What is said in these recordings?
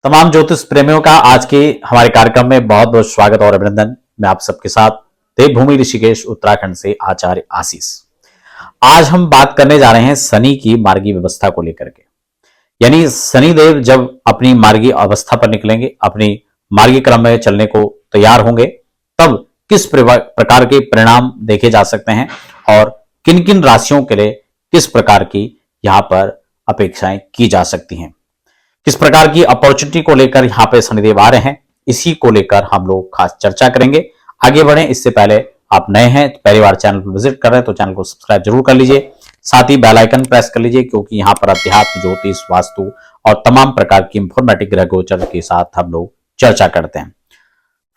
तमाम ज्योतिष प्रेमियों का आज के हमारे कार्यक्रम में बहुत बहुत स्वागत और अभिनंदन। मैं आप सबके साथ देवभूमि ऋषिकेश उत्तराखंड से आचार्य आशीष। आज हम बात करने जा रहे हैं शनि की मार्गी व्यवस्था को लेकर के। यानी शनिदेव जब अपनी मार्गी अवस्था पर निकलेंगे, अपनी मार्गी क्रम में चलने को तैयार होंगे, तब किस प्रकार के परिणाम देखे जा सकते हैं और किन किन राशियों के लिए किस प्रकार की यहां पर अपेक्षाएं की जा सकती हैं, किस प्रकार की अपॉर्चुनिटी को लेकर यहां पे शनिदेव आ रहे हैं, इसी को लेकर हम लोग खास चर्चा करेंगे। आगे बढ़े इससे पहले आप नए हैं, पहली बार चैनल पर विजिट कर रहे हैं तो चैनल को सब्सक्राइब जरूर कर लीजिए, साथ ही बेल आइकन प्रेस कर लीजिए, क्योंकि यहां पर अध्यात्म, ज्योतिष, वास्तु और तमाम प्रकार की इंफॉर्मेटिक ग्रह गोचर के साथ हम लोग चर्चा करते हैं।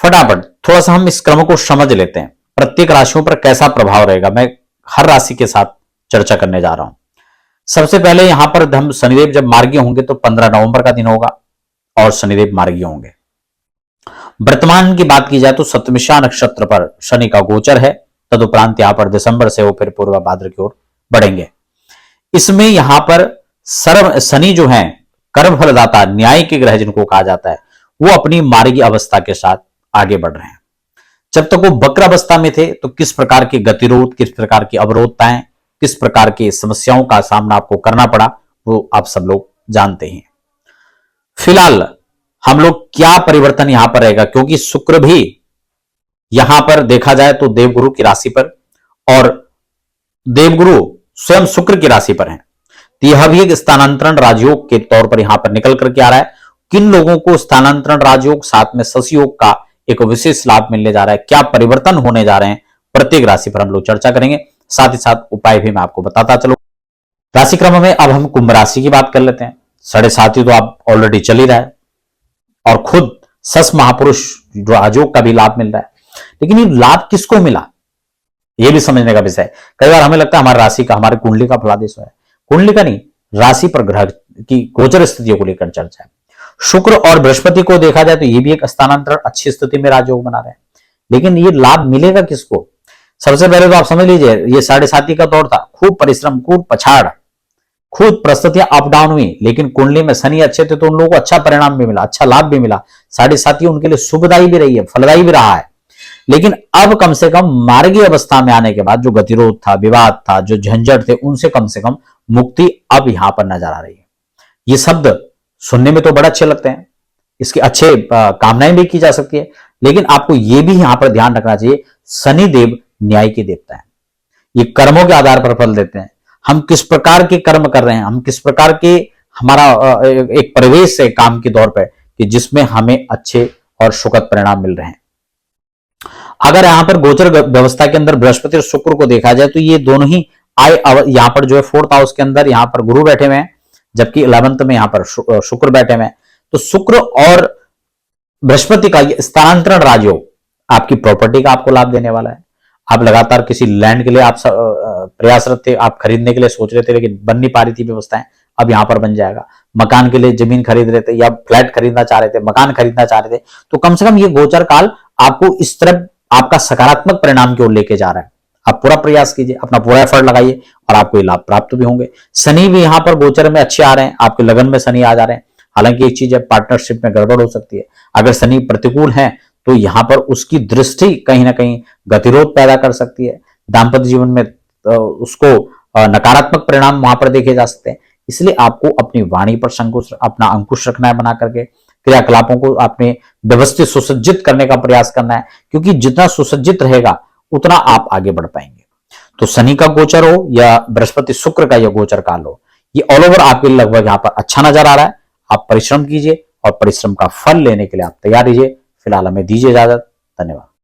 फटाफट थोड़ा सा हम इस क्रम को समझ लेते हैं, प्रत्येक राशियों पर कैसा प्रभाव रहेगा। मैं हर राशि के साथ चर्चा करने जा रहा हूं। सबसे पहले यहां पर हम शनिदेव जब मार्गी होंगे तो 15 नवंबर का दिन होगा और शनिदेव मार्गी होंगे। वर्तमान की बात की जाए तो सप्तमिषा नक्षत्र पर शनि का गोचर है। तदुपरांत यहां पर दिसंबर से वो फिर पूर्व भाद्र की ओर बढ़ेंगे। इसमें यहां पर सर्व शनि जो है कर्म फलदाता, न्याय के ग्रह जिनको कहा जाता है, वो अपनी मार्गी अवस्था के साथ आगे बढ़ रहे हैं। जब तक वो वक्र अवस्था में थे तो किस प्रकार के गतिरोध, किस प्रकार की अवरोधताएं, किस प्रकार की समस्याओं का सामना आपको करना पड़ा, वो आप सब लोग जानते हैं। फिलहाल हम लोग क्या परिवर्तन यहां पर रहेगा, क्योंकि शुक्र भी यहां पर देखा जाए तो देवगुरु की राशि पर और देवगुरु स्वयं शुक्र की राशि पर है। तो यह भी एक स्थानांतरण राजयोग के तौर पर यहां पर निकल करके आ रहा है। किन लोगों को स्थानांतरण राजयोग साथ में शशि योग का एक विशेष लाभ मिलने जा रहा है, क्या परिवर्तन होने जा रहे हैं, प्रत्येक राशि पर हम लोग चर्चा करेंगे। साथ ही साथ उपाय भी मैं आपको बताता चलूं। राशि क्रम में अब हम कुंभ राशि की बात कर लेते हैं। 7.5 तो आप ऑलरेडी चल ही रहा है और खुद सस महापुरुष राजयोग का भी लाभ मिल रहा है। लेकिन ये लाभ किसको मिला, ये भी समझने का विषय है। कई बार हमें लगता है हमारी राशि का, हमारी कुंडली का फलादेश है। कुंडली का नहीं, राशि पर ग्रह की गोचर स्थितियों को लेकर चर्चा है। शुक्र और बृहस्पति को देखा जाए तो ये भी एक स्थानांतरण अच्छी स्थिति में राजयोग बना रहे हैं। लेकिन ये लाभ मिलेगा किसको? सबसे पहले तो आप समझ लीजिए, ये 7.5 का दौर था, खूब परिश्रम, खूब पछाड़, खूब परिस्थितियां अप डाउन हुई, लेकिन कुंडली में शनि अच्छे थे तो उन लोगों को अच्छा परिणाम भी मिला, अच्छा लाभ भी मिला। 7.5 उनके लिए शुभदायी भी रही है, फलदायी भी रहा है। लेकिन अब कम से कम मार्गी अवस्था में आने के बाद जो गतिरोध था, विवाद था, जो झंझट थे, उनसे कम से कम मुक्ति अब यहां पर नजर आ रही है। ये शब्द सुनने में तो बड़े अच्छे लगते हैं, इसके अच्छे कामनाएं भी की जा सकती है, लेकिन आपको यह भी यहां पर ध्यान रखना चाहिए, शनिदेव न्याय के देवता है। ये कर्मों के आधार पर फल देते हैं। हम किस प्रकार के कर्म कर रहे हैं, हम किस प्रकार के हमारा एक परिवेश है काम के दौर पर कि जिसमें हमें अच्छे और सुखद परिणाम मिल रहे हैं। अगर यहां पर गोचर व्यवस्था के अंदर बृहस्पति और शुक्र को देखा जाए तो ये दोनों ही यहां पर जो है 4th हाउस के अंदर यहां पर गुरु बैठे हुए हैं, जबकि 11th में यहां पर शुक्र बैठे हुए हैं। तो शुक्र और बृहस्पति का स्थानांतरण राजयोग आपकी प्रॉपर्टी का आपको लाभ देने वाला है। आप लगातार किसी लैंड के लिए आप प्रयासरत थे, आप खरीदने के लिए सोच रहे थे लेकिन बन नहीं पा रही थी व्यवस्थाएं, अब यहां पर बन जाएगा। मकान के लिए जमीन खरीद रहे थे या फ्लैट खरीदना चाह रहे थे, मकान खरीदना चाह रहे थे, तो कम से कम ये गोचर काल आपको इस तरफ आपका सकारात्मक परिणाम की ओर लेके जा रहा है। आप पूरा प्रयास कीजिए, अपना पूरा एफर्ट लगाइए और आपको ये लाभ प्राप्त भी होंगे। शनि भी यहां पर गोचर में अच्छे आ रहे हैं, आपके लगन में शनि आ जा रहे हैं। हालांकि एक चीज है, पार्टनरशिप में गड़बड़ हो सकती है। अगर शनि प्रतिकूल है तो यहां पर उसकी दृष्टि कहीं ना कहीं गतिरोध पैदा कर सकती है। दाम्पत्य जीवन में उसको नकारात्मक परिणाम वहां पर देखे जा सकते हैं। इसलिए आपको अपनी वाणी पर अपना अंकुश रखना है, बना करके क्रियाकलापों को आपने व्यवस्थित सुसज्जित करने का प्रयास करना है, क्योंकि जितना सुसज्जित रहेगा उतना आप आगे बढ़ पाएंगे। तो शनि का गोचर हो या बृहस्पति शुक्र का यह गोचर काल हो, ये ऑल ओवर आपके लगभग यहां पर अच्छा नजर आ रहा है। आप परिश्रम कीजिए और परिश्रम का फल लेने के लिए आप तैयार रहिए। फिलहाल हमें दीजिए इजाजत। धन्यवाद।